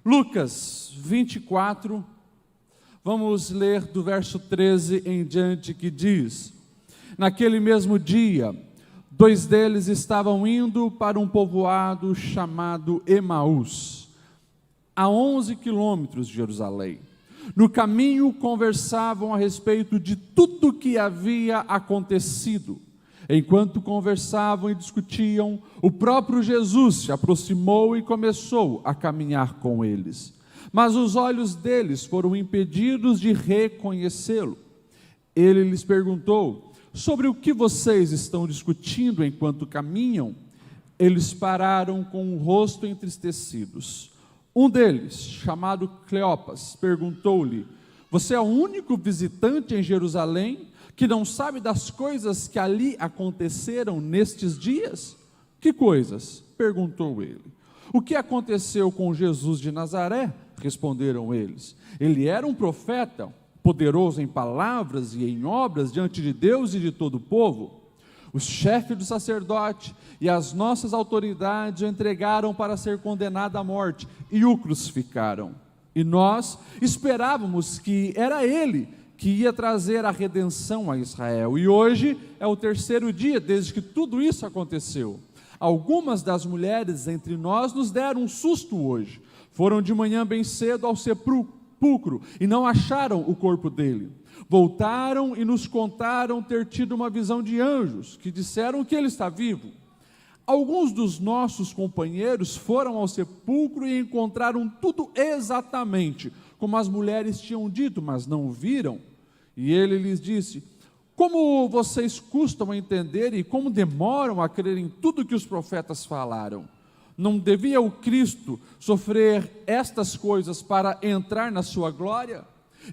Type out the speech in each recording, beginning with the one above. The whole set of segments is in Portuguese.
Lucas 24, vamos ler do verso 13 em diante, que diz: naquele mesmo dia, 2 deles estavam indo para um povoado chamado Emaús, a 11 quilômetros de Jerusalém. No caminho conversavam a respeito de tudo o que havia acontecido. Enquanto conversavam e discutiam, o próprio Jesus se aproximou e começou a caminhar com eles. Mas os olhos deles foram impedidos de reconhecê-lo. Ele lhes perguntou: sobre o que vocês estão discutindo enquanto caminham? Eles pararam com o rosto entristecidos. Um deles, chamado Cleopas, perguntou-lhe: você é o único visitante em Jerusalém que não sabe das coisas que ali aconteceram nestes dias? Que coisas? Perguntou ele. O que aconteceu com Jesus de Nazaré? Responderam eles. Ele era um profeta, poderoso em palavras e em obras diante de Deus e de todo o povo. O chefe do sacerdote e as nossas autoridades o entregaram para ser condenado à morte e o crucificaram. E nós esperávamos que era ele que ia trazer a redenção a Israel. E hoje é o 3º dia desde que tudo isso aconteceu. Algumas das mulheres entre nós nos deram um susto hoje. Foram de manhã bem cedo ao sepulcro e não acharam o corpo dele. Voltaram e nos contaram ter tido uma visão de anjos, que disseram que ele está vivo. Alguns dos nossos companheiros foram ao sepulcro e encontraram tudo exatamente como as mulheres tinham dito, mas não viram. E ele lhes disse: como vocês custam a entender e como demoram a crer em tudo que os profetas falaram? Não devia o Cristo sofrer estas coisas para entrar na sua glória?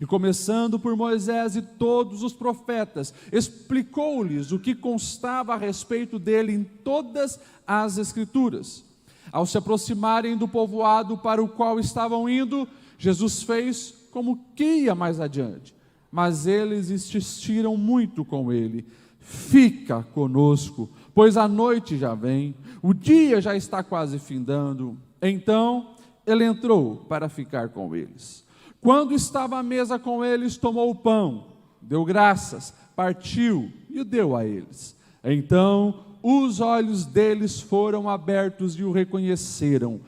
E começando por Moisés e todos os profetas, explicou-lhes o que constava a respeito dele em todas as Escrituras. Ao se aproximarem do povoado para o qual estavam indo, Jesus fez como que ia mais adiante, mas eles insistiram muito com ele: fica conosco, pois a noite já vem, o dia já está quase findando. Então ele entrou para ficar com eles. Quando estava à mesa com eles, tomou o pão, deu graças, partiu e o deu a eles. Então os olhos deles foram abertos e o reconheceram,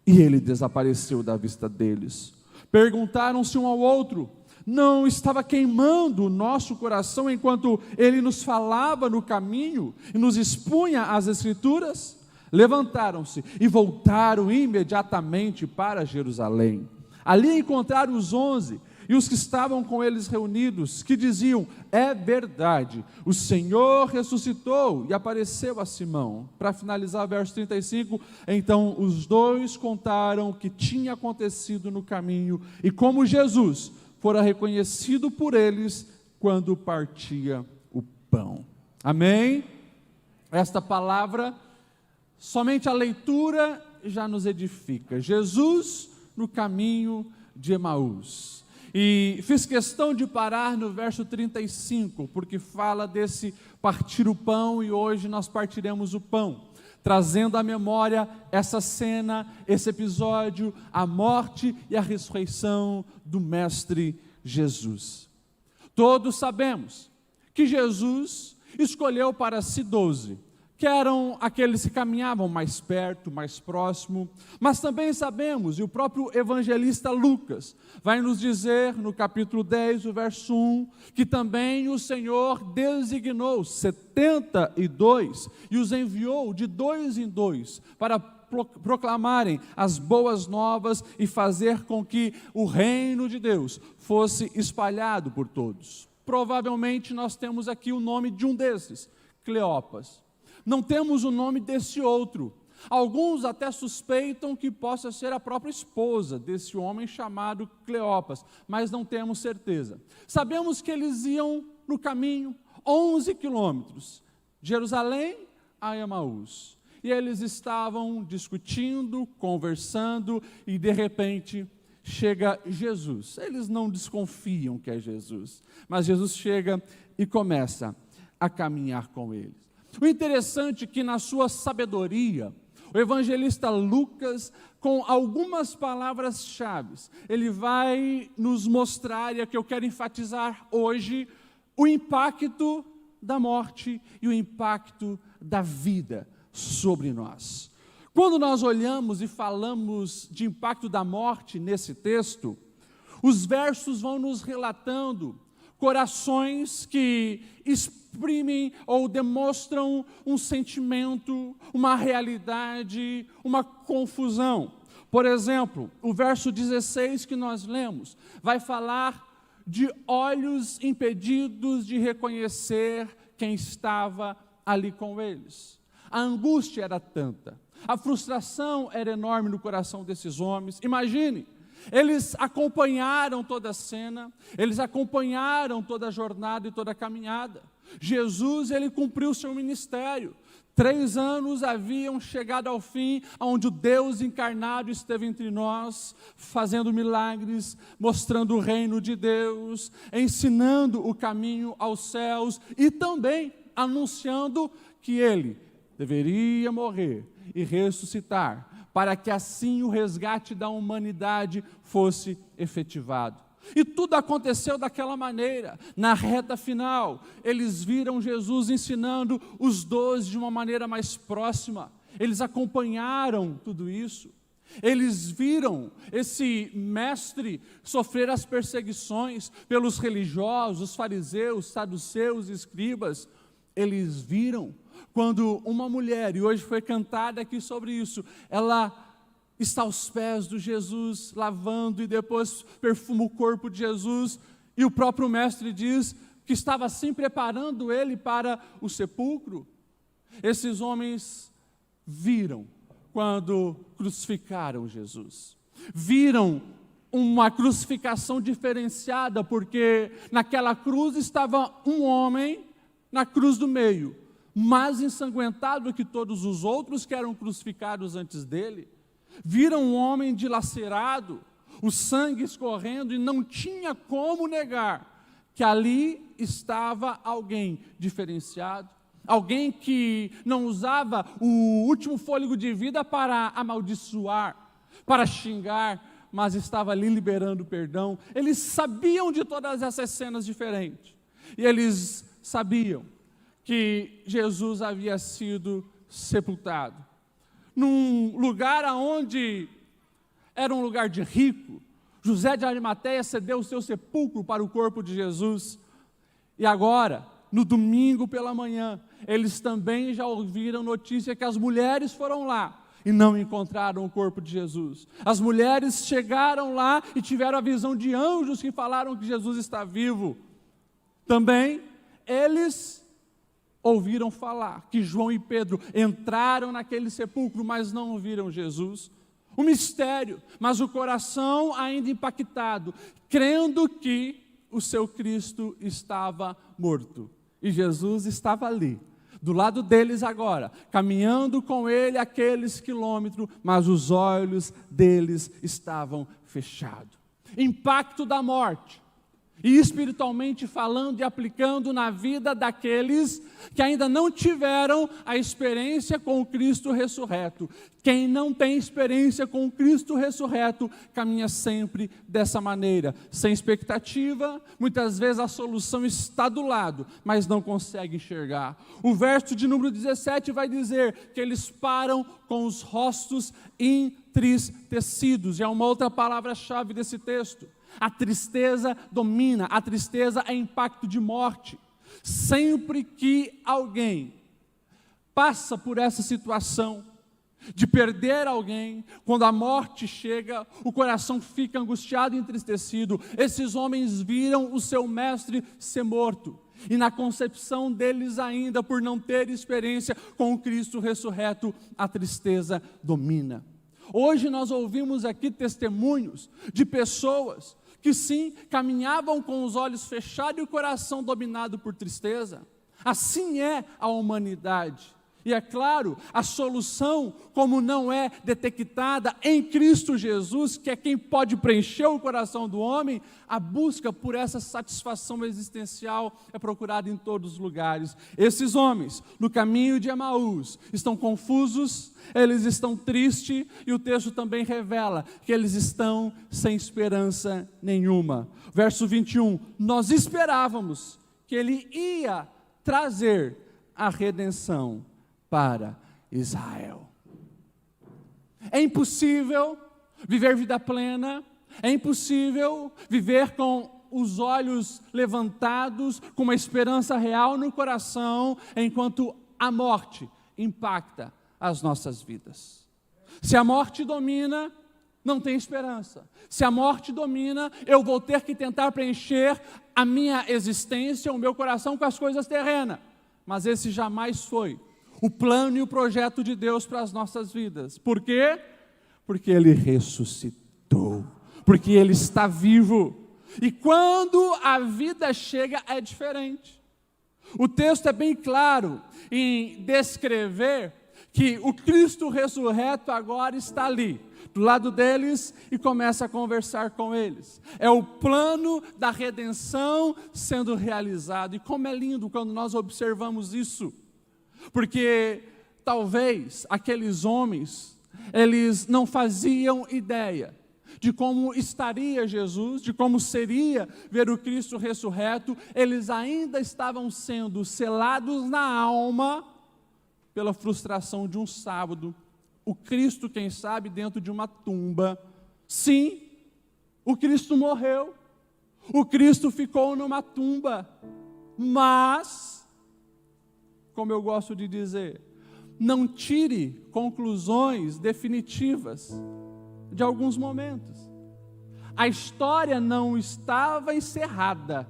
e ele desapareceu da vista deles. Perguntaram-se um ao outro: não estava queimando o nosso coração enquanto ele nos falava no caminho e nos expunha as Escrituras? Levantaram-se e voltaram imediatamente para Jerusalém. Ali encontraram os 11 e os que estavam com eles reunidos, que diziam: é verdade, o Senhor ressuscitou e apareceu a Simão. Para finalizar, verso 35, então os 2 contaram o que tinha acontecido no caminho e como Jesus fora reconhecido por eles quando partia o pão. Amém? Esta palavra, somente a leitura já nos edifica. Jesus no caminho de Emaús. E fiz questão de parar no verso 35, porque fala desse partir o pão, e hoje nós partiremos o pão, trazendo à memória essa cena, esse episódio, a morte e a ressurreição do Mestre Jesus. Todos sabemos que Jesus escolheu para si 12, que eram aqueles que caminhavam mais perto, mais próximo, mas também sabemos, e o próprio evangelista Lucas vai nos dizer no capítulo 10, o verso 1, que também o Senhor designou 72 e os enviou de 2 em 2 para proclamarem as boas novas e fazer com que o reino de Deus fosse espalhado por todos. Provavelmente nós temos aqui o nome de um desses, Cleopas. Não temos o nome desse outro. Alguns até suspeitam que possa ser a própria esposa desse homem chamado Cleopas, mas não temos certeza. Sabemos que eles iam no caminho 11 quilômetros, de Jerusalém a Emaús. E eles estavam discutindo, conversando, e de repente chega Jesus. Eles não desconfiam que é Jesus, mas Jesus chega e começa a caminhar com eles. O interessante é que na sua sabedoria, O evangelista Lucas, com algumas palavras-chave, ele vai nos mostrar, e é que eu quero enfatizar hoje, o impacto da morte e o impacto da vida sobre nós. Quando nós olhamos e falamos de impacto da morte nesse texto, os versos vão nos relatando corações que exprimem ou demonstram um sentimento, uma realidade, uma confusão. Por exemplo, o verso 16 que nós lemos vai falar de olhos impedidos de reconhecer quem estava ali com eles. A angústia era tanta, a frustração era enorme no coração desses homens. Imagine, eles acompanharam toda a cena, eles acompanharam toda a jornada e toda a caminhada. Jesus, ele cumpriu o seu ministério. 3 anos haviam chegado ao fim, onde o Deus encarnado esteve entre nós, fazendo milagres, mostrando o reino de Deus, ensinando o caminho aos céus e também anunciando que ele deveria morrer e ressuscitar, para que assim o resgate da humanidade fosse efetivado. E tudo aconteceu daquela maneira. Na reta final, eles viram Jesus ensinando os 12 de uma maneira mais próxima. Eles acompanharam tudo isso. Eles viram esse mestre sofrer as perseguições pelos religiosos, fariseus, saduceus, escribas. Eles viram quando uma mulher, e hoje foi cantada aqui sobre isso, ela está aos pés de Jesus, lavando e depois perfuma o corpo de Jesus, e o próprio mestre diz que estava assim preparando ele para o sepulcro. Esses homens viram quando crucificaram Jesus, viram uma crucificação diferenciada, porque naquela cruz estava um homem na cruz do meio, mais ensanguentado que todos os outros que eram crucificados antes dele. Viram um homem dilacerado, o sangue escorrendo, e não tinha como negar que ali estava alguém diferenciado, alguém que não usava o último fôlego de vida para amaldiçoar, para xingar, mas estava ali liberando perdão. Eles sabiam de todas essas cenas diferentes, e eles sabiam que Jesus havia sido sepultado num lugar onde era um lugar de rico. José de Arimateia cedeu o seu sepulcro para o corpo de Jesus. E agora, no domingo pela manhã, eles também já ouviram notícia que as mulheres foram lá e não encontraram o corpo de Jesus. As mulheres chegaram lá e tiveram a visão de anjos que falaram que Jesus está vivo. Também eles ouviram falar que João e Pedro entraram naquele sepulcro, mas não viram Jesus. Um mistério, mas o coração ainda impactado, crendo que o seu Cristo estava morto. E Jesus estava ali, do lado deles agora, caminhando com ele aqueles quilômetros, mas os olhos deles estavam fechados. Impacto da morte. E espiritualmente falando e aplicando na vida daqueles que ainda não tiveram a experiência com o Cristo ressurreto. Quem não tem experiência com o Cristo ressurreto, caminha sempre dessa maneira, sem expectativa. Muitas vezes a solução está do lado, mas não consegue enxergar. O verso de número 17 vai dizer que eles param com os rostos entristecidos. E é uma outra palavra-chave desse texto. A tristeza domina, a tristeza é impacto de morte. Sempre que alguém passa por essa situação de perder alguém, quando a morte chega, o coração fica angustiado e entristecido. Esses homens viram o seu mestre ser morto, e na concepção deles ainda, por não ter experiência com o Cristo ressurreto, a tristeza domina. Hoje nós ouvimos aqui testemunhos de pessoas que sim, caminhavam com os olhos fechados e o coração dominado por tristeza. Assim é a humanidade. E é claro, a solução, como não é detectada em Cristo Jesus, que é quem pode preencher o coração do homem, a busca por essa satisfação existencial é procurada em todos os lugares. Esses homens, no caminho de Emaús, estão confusos, eles estão tristes, e o texto também revela que eles estão sem esperança nenhuma. Verso 21, nós esperávamos que ele ia trazer a redenção para Israel. É impossível viver vida plena, é impossível viver com os olhos levantados, com uma esperança real no coração, enquanto a morte impacta as nossas vidas. Se a morte domina, não tem esperança. Se a morte domina, eu vou ter que tentar preencher a minha existência, o meu coração com as coisas terrenas. Mas esse jamais foi o plano e o projeto de Deus para as nossas vidas. Por quê? Porque Ele ressuscitou. Porque Ele está vivo. E quando a vida chega, é diferente. O texto é bem claro em descrever que o Cristo ressurreto agora está ali, do lado deles, e começa a conversar com eles. É o plano da redenção sendo realizado. E como é lindo quando nós observamos isso. Porque talvez aqueles homens, eles não faziam ideia de como estaria Jesus, de como seria ver o Cristo ressurreto. Eles ainda estavam sendo selados na alma pela frustração de um sábado. O Cristo, quem sabe, dentro de uma tumba. Sim, o Cristo morreu, o Cristo ficou numa tumba, mas, como eu gosto de dizer, não tire conclusões definitivas de alguns momentos. A história não estava encerrada.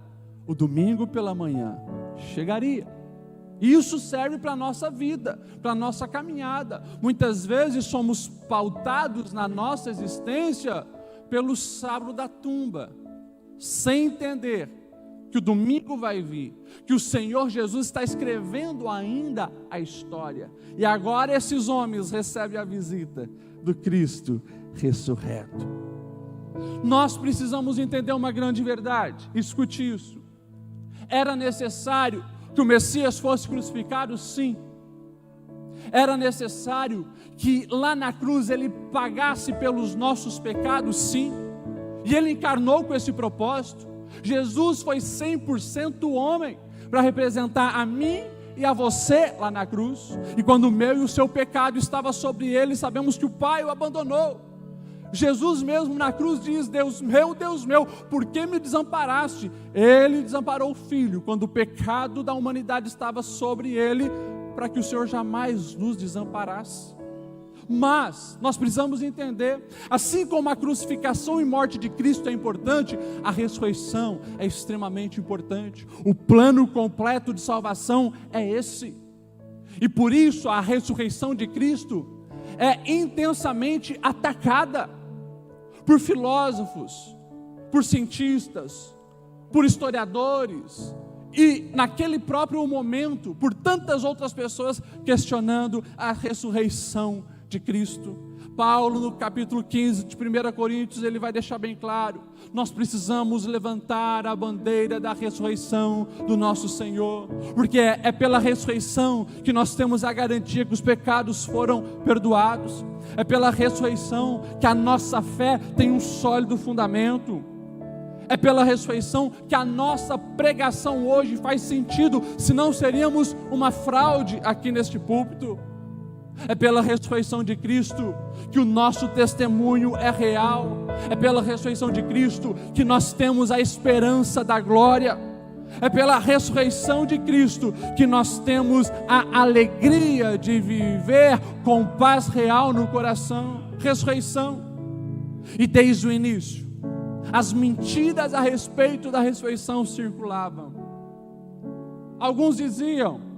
O domingo pela manhã chegaria. Isso serve para a nossa vida, para a nossa caminhada. Muitas vezes somos pautados na nossa existência pelo sábado da tumba, sem entender que o domingo vai vir, que o Senhor Jesus está escrevendo ainda a história. E agora esses homens recebem a visita do Cristo ressurreto. Nós precisamos entender uma grande verdade, escute isso. Era necessário que o Messias fosse crucificado? Sim. Era necessário que lá na cruz ele pagasse pelos nossos pecados? Sim. E ele encarnou com esse propósito. Jesus foi 100% homem para representar a mim e a você lá na cruz. E quando o meu e o seu pecado estava sobre ele, sabemos que o Pai o abandonou. Jesus mesmo na cruz diz: Deus meu, por que me desamparaste? Ele desamparou o Filho quando o pecado da humanidade estava sobre ele, para que o Senhor jamais nos desamparasse. Mas nós precisamos entender, assim como a crucificação e morte de Cristo é importante, a ressurreição é extremamente importante. O plano completo de salvação é esse. E por isso a ressurreição de Cristo é intensamente atacada por filósofos, por cientistas, por historiadores, e naquele próprio momento, por tantas outras pessoas questionando a ressurreição de Cristo. Paulo, no capítulo 15 de 1 Coríntios, ele vai deixar bem claro: nós precisamos levantar a bandeira da ressurreição do nosso Senhor, porque é pela ressurreição que nós temos a garantia que os pecados foram perdoados, é pela ressurreição que a nossa fé tem um sólido fundamento, é pela ressurreição que a nossa pregação hoje faz sentido, senão seríamos uma fraude aqui neste púlpito. É pela ressurreição de Cristo que o nosso testemunho é real. É pela ressurreição de Cristo que nós temos a esperança da glória. É pela ressurreição de Cristo que nós temos a alegria de viver com paz real no coração. Ressurreição. E desde o início, as mentiras a respeito da ressurreição circulavam. Alguns diziam: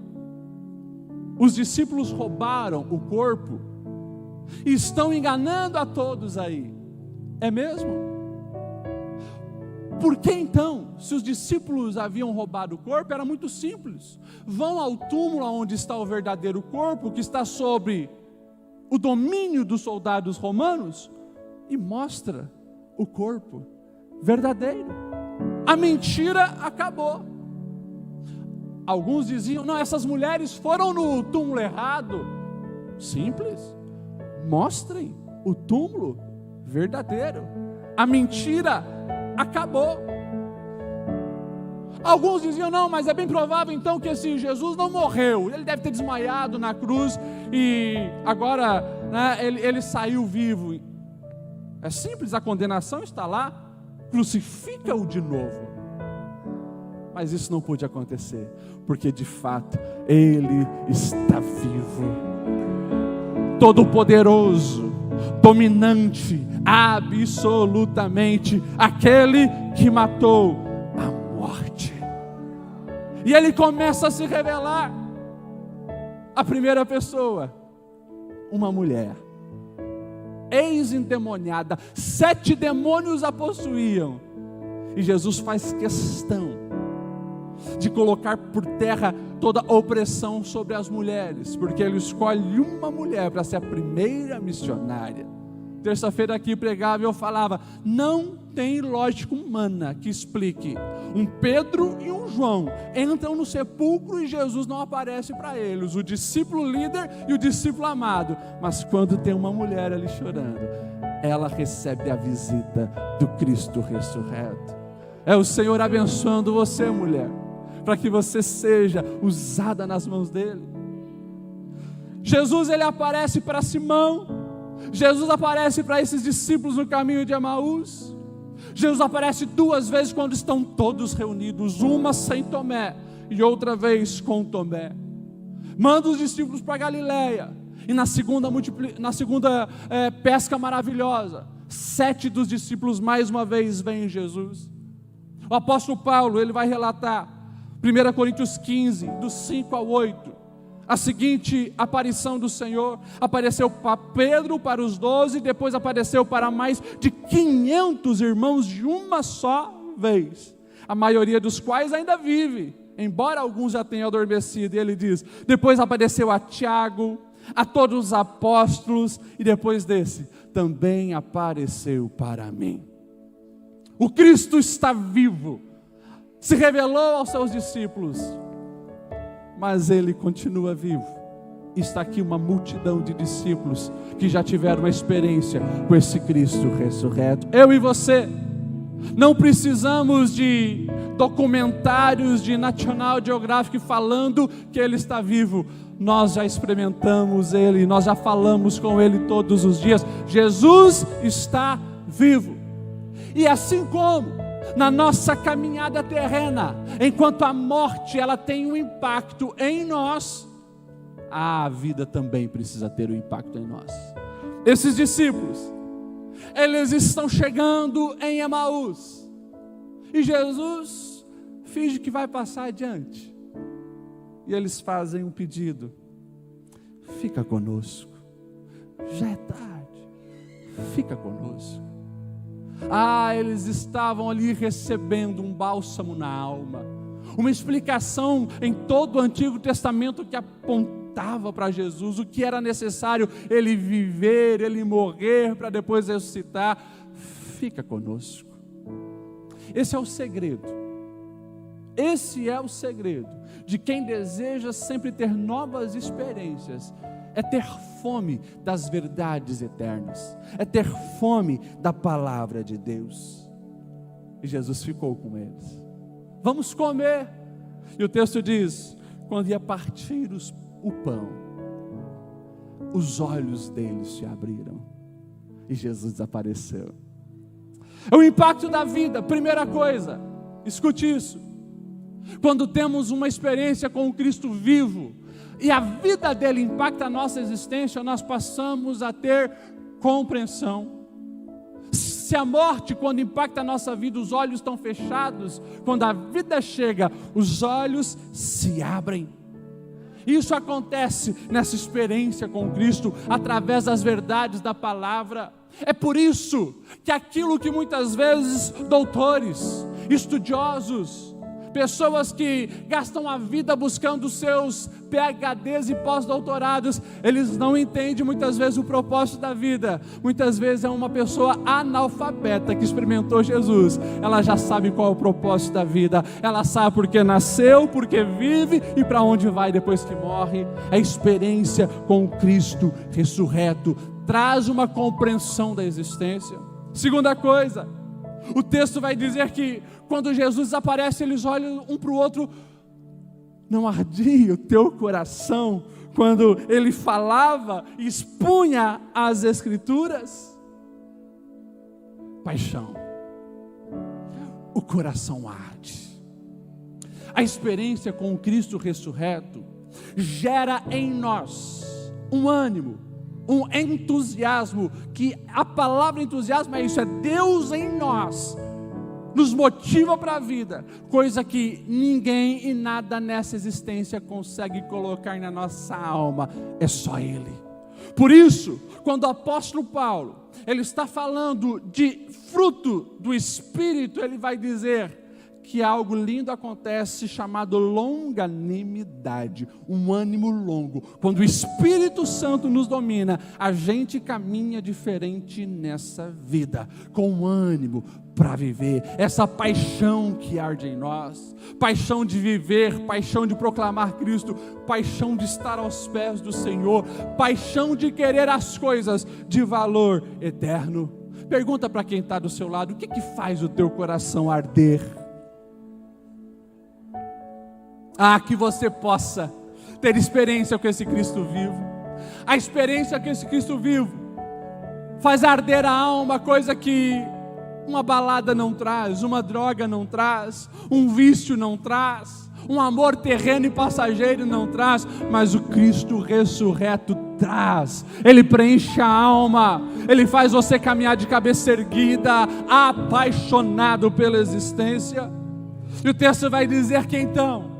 os discípulos roubaram o corpo e estão enganando a todos aí. É mesmo? Por que então, se os discípulos haviam roubado o corpo, era muito simples. Vão ao túmulo onde está o verdadeiro corpo, que está sob o domínio dos soldados romanos, e mostra o corpo verdadeiro. A mentira acabou. Alguns diziam, não, essas mulheres foram no túmulo errado. Simples. Mostrem o túmulo verdadeiro. A mentira acabou. Alguns diziam, não, mas é bem provável então que esse Jesus não morreu. Ele deve ter desmaiado na cruz e agora, né, ele saiu vivo. É simples, a condenação está lá. Crucifica-o de novo. Mas isso não pôde acontecer, porque de fato Ele está vivo, todo-poderoso, dominante, absolutamente, aquele que matou a morte. E Ele começa a se revelar. A primeira pessoa, uma mulher, ex-endemoniada, 7 demônios a possuíam, e Jesus faz questão de colocar por terra toda a opressão sobre as mulheres, porque Ele escolhe uma mulher para ser a primeira missionária. Terça-feira aqui pregava e eu falava, não tem lógica humana que explique. Um Pedro e um João entram no sepulcro e Jesus não aparece para eles, o discípulo líder e o discípulo amado, mas quando tem uma mulher ali chorando, ela recebe a visita do Cristo ressurreto. É o Senhor abençoando você, mulher, para que você seja usada nas mãos dEle. Jesus, Ele aparece para Simão. Jesus aparece para esses discípulos no caminho de Emaús. Jesus aparece 2 vezes quando estão todos reunidos, uma sem Tomé e outra vez com Tomé. Manda os discípulos para Galileia, e na segunda pesca maravilhosa, 7 dos discípulos mais uma vez veem Jesus. O apóstolo Paulo, ele vai relatar 1 Coríntios 15, dos 5 ao 8, a seguinte aparição do Senhor. Apareceu para Pedro, para os 12, depois apareceu para mais de 500 irmãos de uma só vez, a maioria dos quais ainda vive, embora alguns já tenham adormecido. E ele diz, depois apareceu a Tiago, a todos os apóstolos, e depois desse, também apareceu para mim. O Cristo está vivo, se revelou aos seus discípulos, mas Ele continua vivo. Está aqui uma multidão de discípulos que já tiveram uma experiência com esse Cristo ressurreto. Eu e você não precisamos de documentários de National Geographic falando que Ele está vivo. Nós já experimentamos Ele, nós já falamos com Ele todos os dias. Jesus está vivo. E assim como na nossa caminhada terrena, enquanto a morte ela tem um impacto em nós, a vida também precisa ter um impacto em nós. Esses discípulos, eles estão chegando em Emaús, e Jesus finge que vai passar adiante, e eles fazem um pedido: fica conosco, já é tarde, fica conosco. Eles estavam ali recebendo um bálsamo na alma, uma explicação em todo o Antigo Testamento que apontava para Jesus, o que era necessário Ele viver, Ele morrer para depois ressuscitar. Fica conosco. Esse é o segredo. Esse é o segredo de quem deseja sempre ter novas experiências. É ter fome das verdades eternas, é ter fome da palavra de Deus. E Jesus ficou com eles. Vamos comer. E o texto diz, quando ia partir o pão, os olhos deles se abriram e Jesus desapareceu. É o impacto da vida. Primeira coisa, escute isso: quando temos uma experiência com o Cristo vivo e a vida dele impacta a nossa existência, nós passamos a ter compreensão. Se a morte, quando impacta a nossa vida, os olhos estão fechados, quando a vida chega, os olhos se abrem. Isso acontece nessa experiência com Cristo, através das verdades da palavra. É por isso que aquilo que muitas vezes doutores, estudiosos, pessoas que gastam a vida buscando seus PhDs e pós-doutorados, eles não entendem muitas vezes o propósito da vida. Muitas vezes é uma pessoa analfabeta que experimentou Jesus, ela já sabe qual é o propósito da vida, ela sabe porque nasceu, porque vive e para onde vai depois que morre. A experiência com o Cristo ressurreto traz uma compreensão da existência. Segunda coisa, o texto vai dizer que quando Jesus aparece, eles olham um para o outro. Não ardia o teu coração quando ele falava e expunha as Escrituras? Paixão. O coração arde. A experiência com o Cristo ressurreto gera em nós um ânimo, um entusiasmo, que a palavra entusiasmo é isso, é Deus em nós, nos motiva para a vida, coisa que ninguém e nada nessa existência consegue colocar na nossa alma, é só Ele. Por isso, quando o apóstolo Paulo, ele está falando de fruto do Espírito, ele vai dizer que algo lindo acontece chamado longanimidade, um ânimo longo. Quando o Espírito Santo nos domina, a gente caminha diferente nessa vida, com ânimo para viver, essa paixão que arde em nós, paixão de viver, paixão de proclamar Cristo, paixão de estar aos pés do Senhor, paixão de querer as coisas de valor eterno. Pergunta para quem está do seu lado, o que faz o teu coração arder? Que você possa ter experiência com esse Cristo vivo. A experiência com esse Cristo vivo faz arder a alma, coisa que uma balada não traz, uma droga não traz, um vício não traz, um amor terreno e passageiro não traz, mas o Cristo ressurreto traz. Ele preenche a alma, ele faz você caminhar de cabeça erguida, apaixonado pela existência. E o texto vai dizer que então,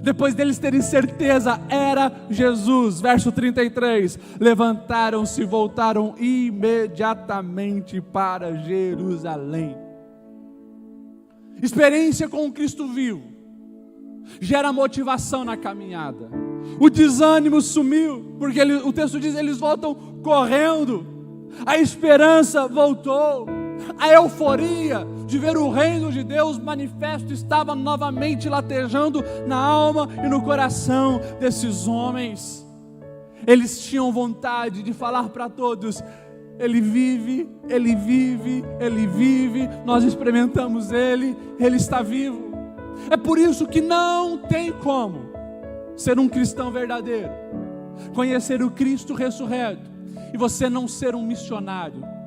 depois deles terem certeza, era Jesus, verso 33, levantaram-se e voltaram imediatamente para Jerusalém. Experiência com o Cristo vivo gera motivação na caminhada. O desânimo sumiu, porque o texto diz, eles voltam correndo. A esperança voltou. A euforia de ver o reino de Deus manifesto estava novamente latejando na alma e no coração desses homens. Eles tinham vontade de falar para todos: Ele vive, Ele vive, Ele vive, nós experimentamos Ele, Ele está vivo. É por isso que não tem como ser um cristão verdadeiro, conhecer o Cristo ressurreto e você não ser um missionário.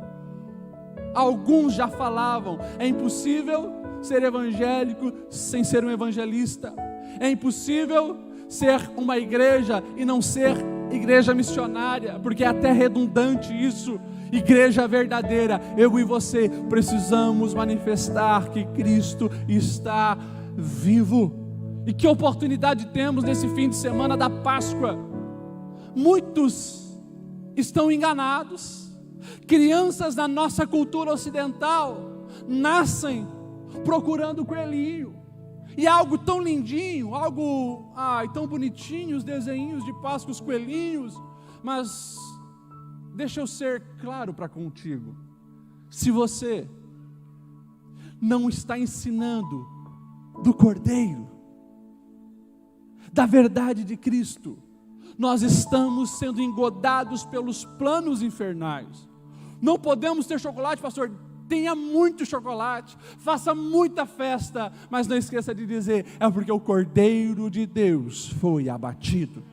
Alguns já falavam, é impossível ser evangélico sem ser um evangelista, é impossível ser uma igreja e não ser igreja missionária, porque é até redundante isso. Igreja verdadeira, eu e você precisamos manifestar que Cristo está vivo. E que oportunidade temos nesse fim de semana da Páscoa. Muitos estão enganados. Crianças da nossa cultura ocidental nascem procurando o coelhinho, e algo tão lindinho, algo tão bonitinho, os desenhinhos de Páscoa, os coelhinhos. Mas deixa eu ser claro para contigo, se você não está ensinando do Cordeiro, da verdade de Cristo, nós estamos sendo engodados pelos planos infernais. Não podemos ter chocolate, pastor. Tenha muito chocolate, faça muita festa, mas não esqueça de dizer, é porque o Cordeiro de Deus foi abatido.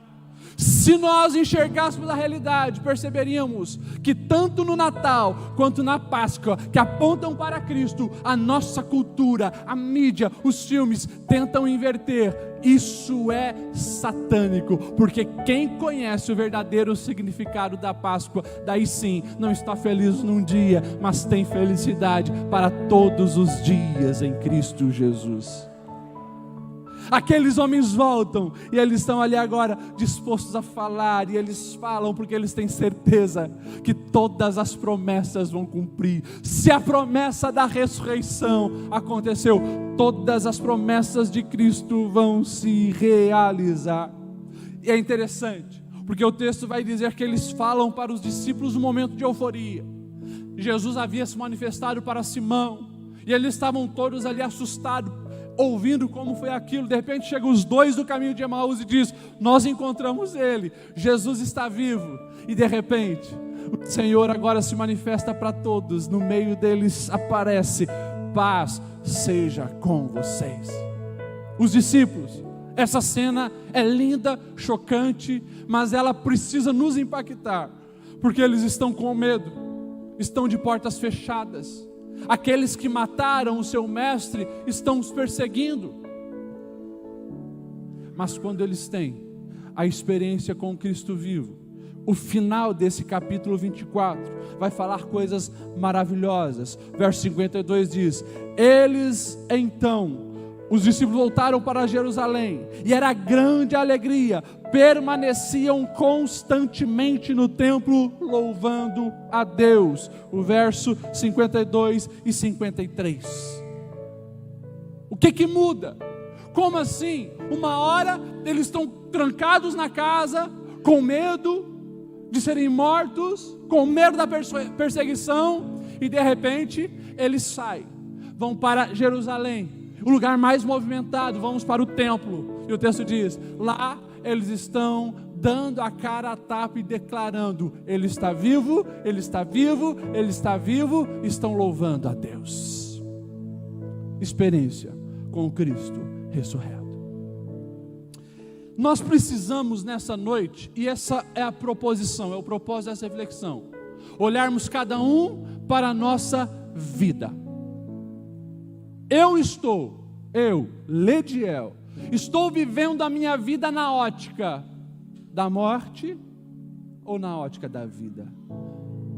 Se nós enxergássemos a realidade, perceberíamos que tanto no Natal quanto na Páscoa, que apontam para Cristo, a nossa cultura, a mídia, os filmes tentam inverter. Isso é satânico, porque quem conhece o verdadeiro significado da Páscoa, daí sim, não está feliz num dia, mas tem felicidade para todos os dias em Cristo Jesus. Aqueles homens voltam e eles estão ali agora dispostos a falar, e eles falam porque eles têm certeza que todas as promessas vão cumprir. Se a promessa da ressurreição aconteceu, todas as promessas de Cristo vão se realizar. E é interessante, porque o texto vai dizer que eles falam para os discípulos no momento de euforia. Jesus havia se manifestado para Simão, e eles estavam todos ali assustados, ouvindo como foi aquilo. De repente chegam os dois do caminho de Emaús e diz: nós encontramos ele, Jesus está vivo. E de repente o Senhor agora se manifesta para todos, no meio deles aparece: paz seja com vocês. Os discípulos, essa cena é linda, chocante, mas ela precisa nos impactar, porque eles estão com medo, estão de portas fechadas. Aqueles que mataram o seu mestre estão os perseguindo. Mas quando eles têm a experiência com Cristo vivo, o final desse capítulo 24 vai falar coisas maravilhosas. Verso 52 diz: eles então, os discípulos voltaram para Jerusalém, e era grande alegria, permaneciam constantemente no templo, louvando a Deus. O verso 52 e 53. O que muda? Como assim? Uma hora eles estão trancados na casa, com medo de serem mortos, com medo da perseguição, e de repente eles saem, vão para Jerusalém, o lugar mais movimentado, vamos para o templo, e o texto diz: lá eles estão dando a cara a tapa e declarando: Ele está vivo, Ele está vivo, Ele está vivo, estão louvando a Deus. Experiência com Cristo ressurreto. Nós precisamos nessa noite, e essa é a proposição, é o propósito dessa reflexão, olharmos cada um para a nossa vida. Eu, Lediel, estou vivendo a minha vida na ótica da morte ou na ótica da vida?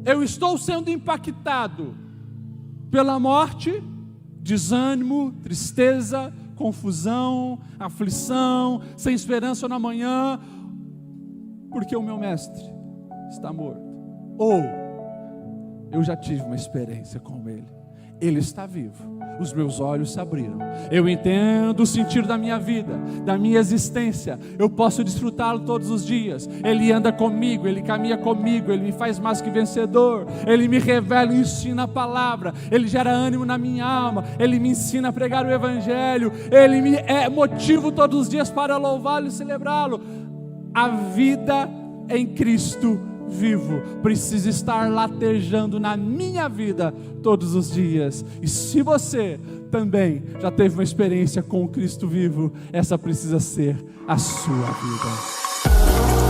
Eu estou sendo impactado pela morte, desânimo, tristeza, confusão, aflição, sem esperança na manhã, porque o meu mestre está morto? Ou eu já tive uma experiência com ele, ele está vivo, os meus olhos se abriram, eu entendo o sentido da minha vida, da minha existência, eu posso desfrutá-lo todos os dias. Ele anda comigo, Ele caminha comigo, Ele me faz mais que vencedor, Ele me revela e ensina a palavra, Ele gera ânimo na minha alma, Ele me ensina a pregar o Evangelho, Ele me é motivo todos os dias para louvá-lo e celebrá-lo. A vida em Cristo vivo precisa estar latejando na minha vida todos os dias. E se você também já teve uma experiência com o Cristo vivo, essa precisa ser a sua vida.